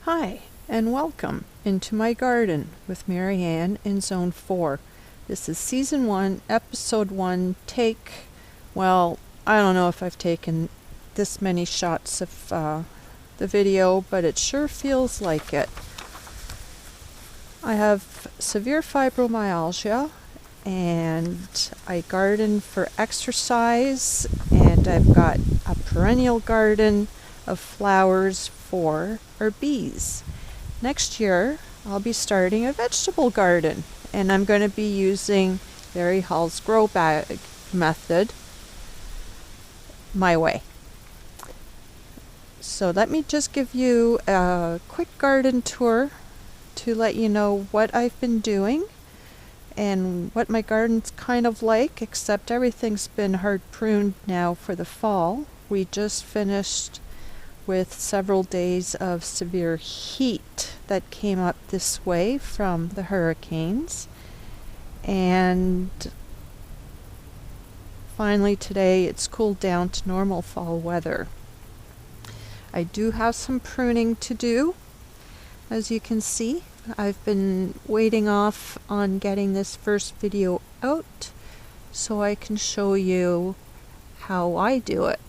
Hi, and welcome into my garden with Marianne in Zone 4. This is Season 1, Episode 1, well, I don't know if I've taken this many shots of the video, but it sure feels like it. I have severe fibromyalgia, and I garden for exercise, and I've got a perennial garden of flowers for our bees. Next year, I'll be starting a vegetable garden, and I'm going to be using Barry Hall's grow bag method my way. So let me just give you a quick garden tour to let you know what I've been doing and what my garden's kind of like, except everything's been hard pruned now for the fall. We just finished with several days of severe heat that came up this way from the hurricanes. And finally today it's cooled down to normal fall weather. I do have some pruning to do. As you can see, I've been waiting off on getting this first video out so I can show you how I do it.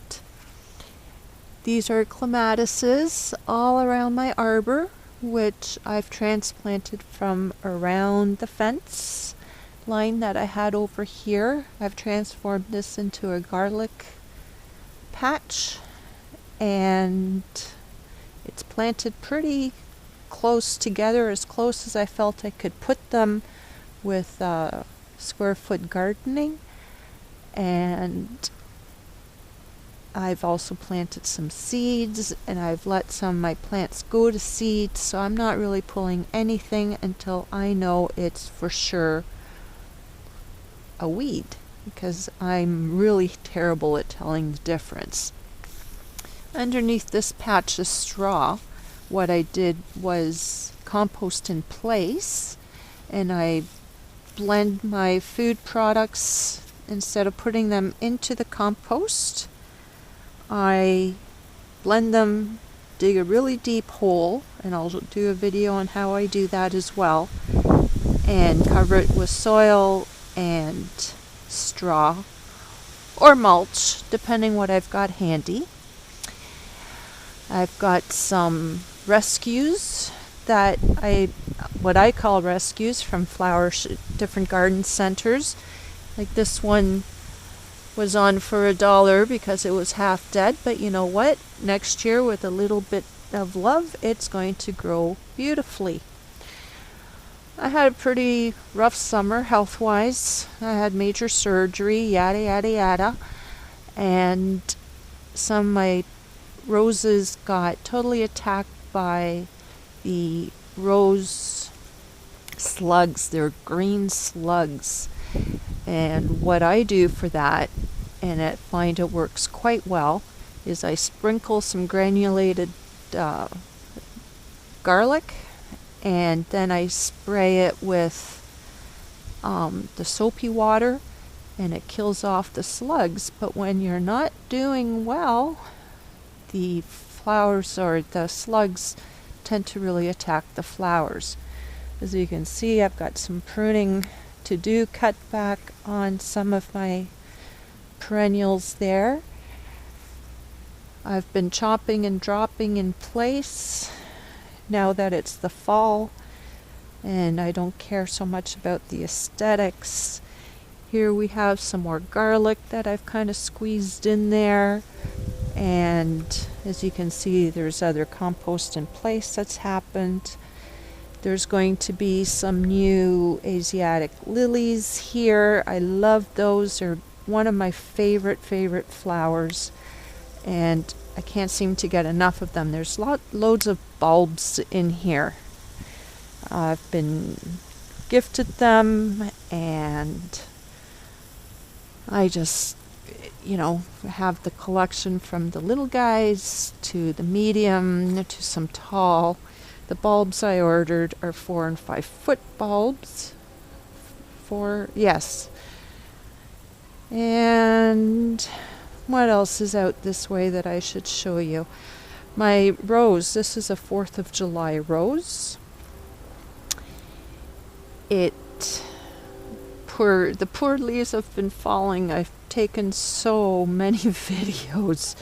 These are clematises all around my arbor, which I've transplanted from around the fence line that I had over here. I've transformed this into a garlic patch, and it's planted pretty close together, as close as I felt I could put them with square foot gardening. And I've also planted some seeds, and I've let some of my plants go to seed, so I'm not really pulling anything until I know it's for sure a weed, because I'm really terrible at telling the difference. Underneath this patch of straw, what I did was compost in place, and I blend my food products. Instead of putting them into the compost, I blend them, dig a really deep hole, and I'll do a video on how I do that as well, and cover it with soil and straw or mulch, depending what I've got handy. I've got some rescues that what I call rescues from different garden centers. Like this one was on for $1 because it was half dead, but you know what? Next year, with a little bit of love, it's going to grow beautifully. I had a pretty rough summer health-wise. I had major surgery, yada yada yada, and some of my roses got totally attacked by the rose slugs. They're green slugs. And what I do for that, and I find it works quite well, is I sprinkle some granulated garlic, and then I spray it with the soapy water, and it kills off the slugs. But when you're not doing well, the flowers or the slugs tend to really attack the flowers. As you can see, I've got some pruning to do, cut back on some of my perennials there. I've been chopping and dropping in place now that it's the fall, and I don't care so much about the aesthetics. Here we have some more garlic that I've kind of squeezed in there, and as you can see, there's other compost in place that's happened. There's going to be some new Asiatic lilies here. I love those. They're one of my favorite flowers, and I can't seem to get enough of them. There's loads of bulbs in here. I've been gifted them, and I just, have the collection from the little guys to the medium to some tall. The bulbs I ordered are 4 and 5 foot bulbs. Yes. And what else is out this way that I should show you? My rose, this is a 4th of July rose. The poor leaves have been falling. I've taken so many videos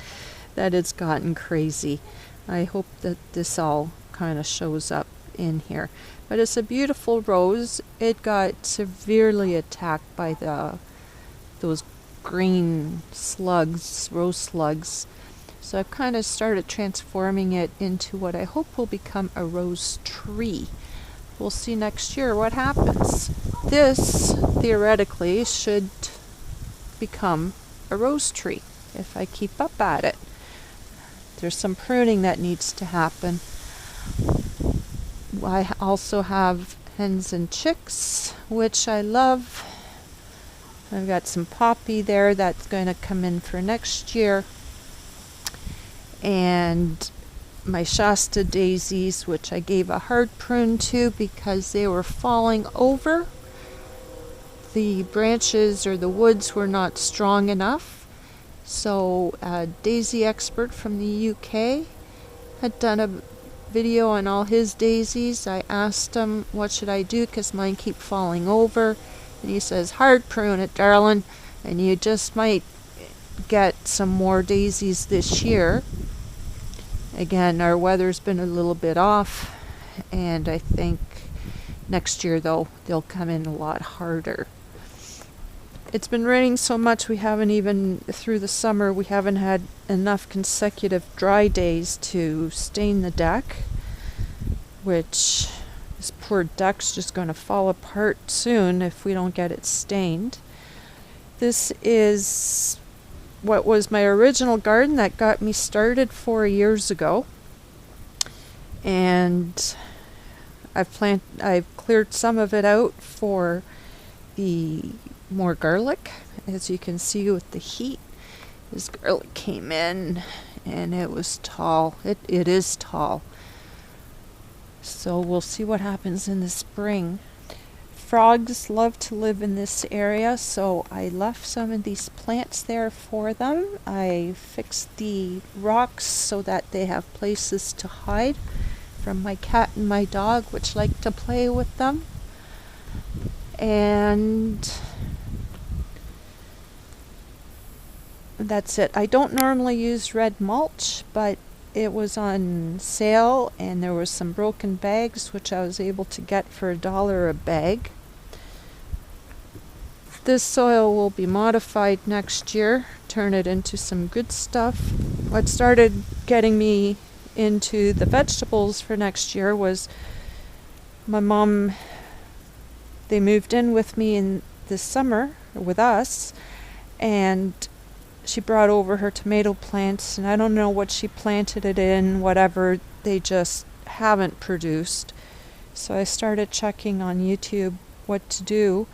that it's gotten crazy. I hope that this all kind of shows up in here. But it's a beautiful rose. It got severely attacked by those green slugs, rose slugs. So I've kind of started transforming it into what I hope will become a rose tree. We'll see next year what happens. This, theoretically, should become a rose tree if I keep up at it. There's some pruning that needs to happen. I also have hens and chicks, which I love. I've got some poppy there that's going to come in for next year. And my Shasta daisies, which I gave a hard prune to because they were falling over. The branches or the woods were not strong enough. So a daisy expert from the UK had done a video on all his daisies. I asked him, what should I do because mine keep falling over? And he says, hard prune it, darling, and you just might get some more daisies this year. Again, our weather's been a little bit off, and I think next year, though, they'll come in a lot harder. It's been raining so much we haven't even, through the summer, we haven't had enough consecutive dry days to stain the deck, which this poor deck's just going to fall apart soon if we don't get it stained. This is what was my original garden that got me started 4 years ago, and I've cleared some of it out for the more garlic. As you can see with the heat, this garlic came in and it was tall. It is tall. So we'll see what happens in the spring. Frogs love to live in this area, so I left some of these plants there for them. I fixed the rocks so that they have places to hide from my cat and my dog, which like to play with them. And that's it. I don't normally use red mulch, but it was on sale and there was some broken bags which I was able to get for $1 a bag. This soil will be modified next year, turn it into some good stuff. What started getting me into the vegetables for next year was my mom. They moved in with me in this summer, with us, and she brought over her tomato plants, and I don't know what she planted it in, whatever, they just haven't produced. So I started checking on YouTube what to do,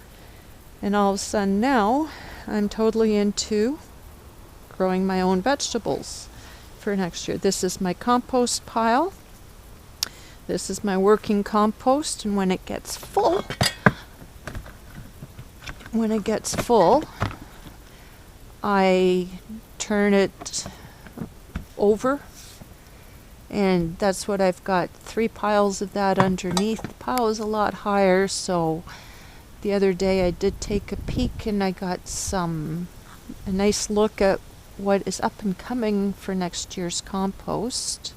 and all of a sudden now I'm totally into growing my own vegetables for next year. This is my compost pile. This is my working compost, and when it gets full, I turn it over, and that's what I've got, 3 piles of that underneath. The pile is a lot higher, so the other day I did take a peek and I got a nice look at what is up and coming for next year's compost.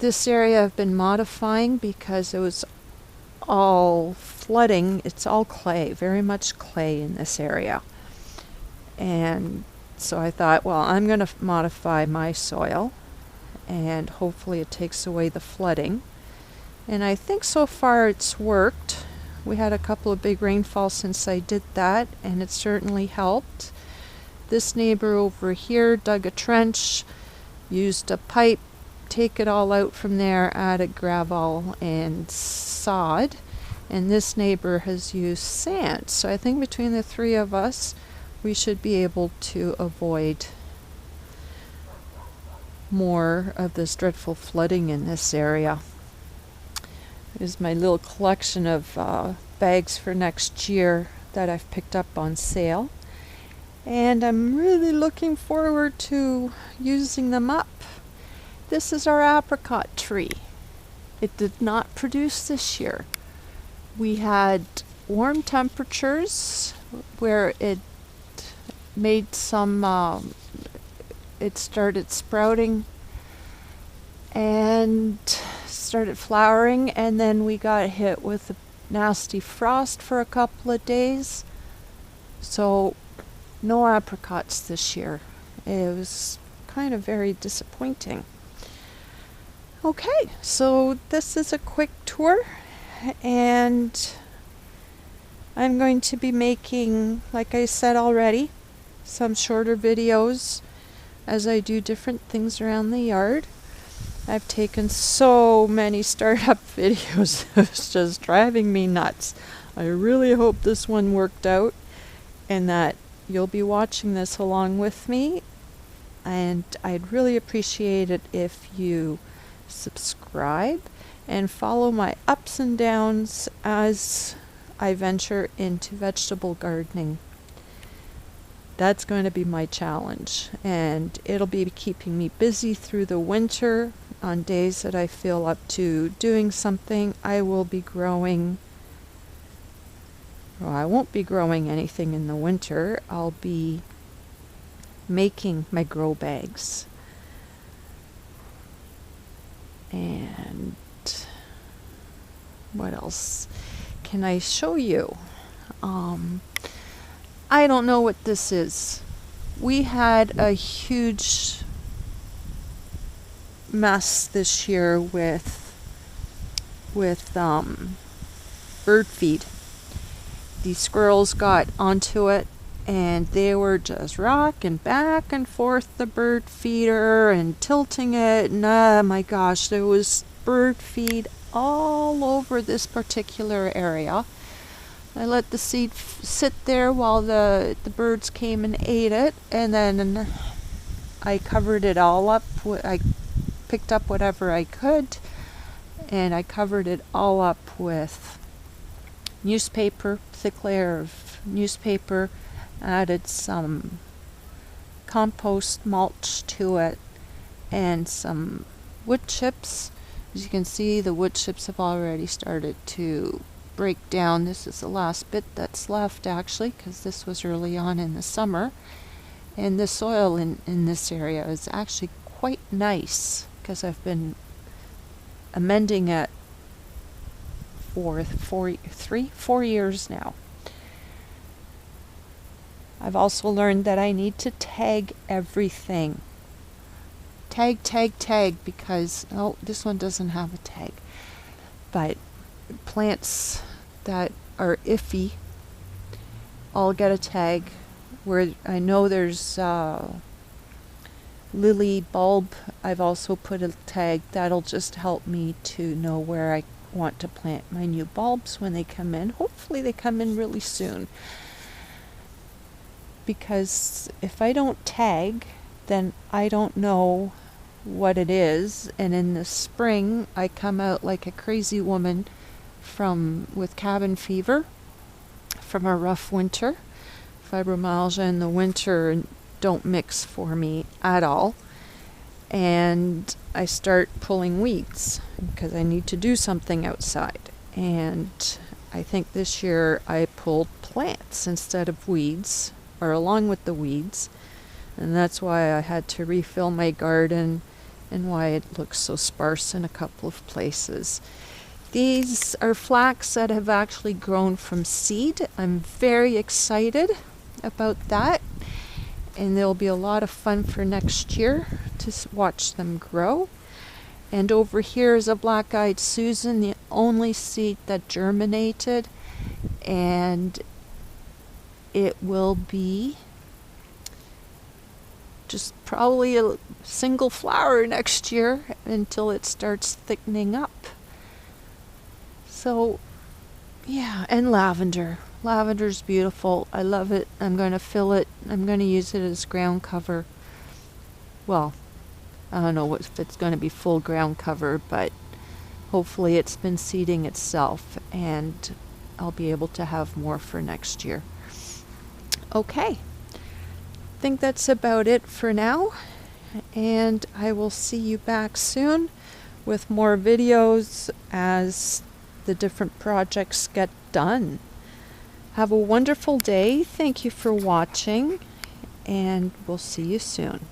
This area I've been modifying because it was all flooding. It's all clay, very much clay in this area. And so I thought, well, I'm going to modify my soil and hopefully it takes away the flooding. And I think so far it's worked. We had a couple of big rainfalls since I did that, and it certainly helped. This neighbor over here dug a trench, used a pipe, take it all out from there, added gravel and sod. And this neighbor has used sand. So I think between the 3 of us, we should be able to avoid more of this dreadful flooding in this area. Here's my little collection of bags for next year that I've picked up on sale. and I'm really looking forward to using them up. This is our apricot tree. It did not produce this year. We had warm temperatures where it made some, it started sprouting and started flowering, and then we got hit with a nasty frost for a couple of days. So no apricots this year. It was kind of very disappointing. Okay, so this is a quick tour, and I'm going to be making, like I said already, some shorter videos as I do different things around the yard. I've taken so many startup videos, it's just driving me nuts. I really hope this one worked out and that you'll be watching this along with me, and I'd really appreciate it if you subscribe and follow my ups and downs as I venture into vegetable gardening. That's going to be my challenge, and it'll be keeping me busy through the winter. On days that I feel up to doing something, I will be growing. Well, I won't be growing anything in the winter. I'll be making my grow bags. And what else can I show you? I don't know what this is. We had a huge mess this year with bird feed. These squirrels got onto it, and they were just rocking back and forth the bird feeder and tilting it, and oh my gosh, there was bird feed all over this particular area. I let the seed sit there while the birds came and ate it, and then I covered it all up. I picked up whatever I could, and I covered it all up with newspaper, thick layer of newspaper, added some compost mulch to it, and some wood chips. As you can see, the wood chips have already started to break down. This is the last bit that's left, actually, because this was early on in the summer, and the soil in this area is actually quite nice because I've been amending it for 4 years now. I've also learned that I need to tag everything. Tag, because, oh, this one doesn't have a tag. But plants that are iffy all get a tag. Where I know there's lily bulb, I've also put a tag. That'll just help me to know where I want to plant my new bulbs when they come in. Hopefully they come in really soon. Because if I don't tag, then I don't know what it is, and in the spring I come out like a crazy woman with cabin fever from a rough winter. Fibromyalgia in the winter don't mix for me at all, and I start pulling weeds because I need to do something outside. And I think this year I pulled plants instead of weeds, or along with the weeds, and that's why I had to refill my garden and why it looks so sparse in a couple of places. These are flax that have actually grown from seed. I'm very excited about that, and there'll be a lot of fun for next year to watch them grow. And over here is a black-eyed Susan, the only seed that germinated, and it will be just probably a single flower next year until it starts thickening up. So yeah, and lavender. Lavender's beautiful. I love it. I'm going to fill it. I'm going to use it as ground cover. Well, I don't know if it's going to be full ground cover, but hopefully it's been seeding itself, and I'll be able to have more for next year. Okay. think that's about it for now, and I will see you back soon with more videos as the different projects get done. Have a wonderful day. Thank you for watching, and we'll see you soon.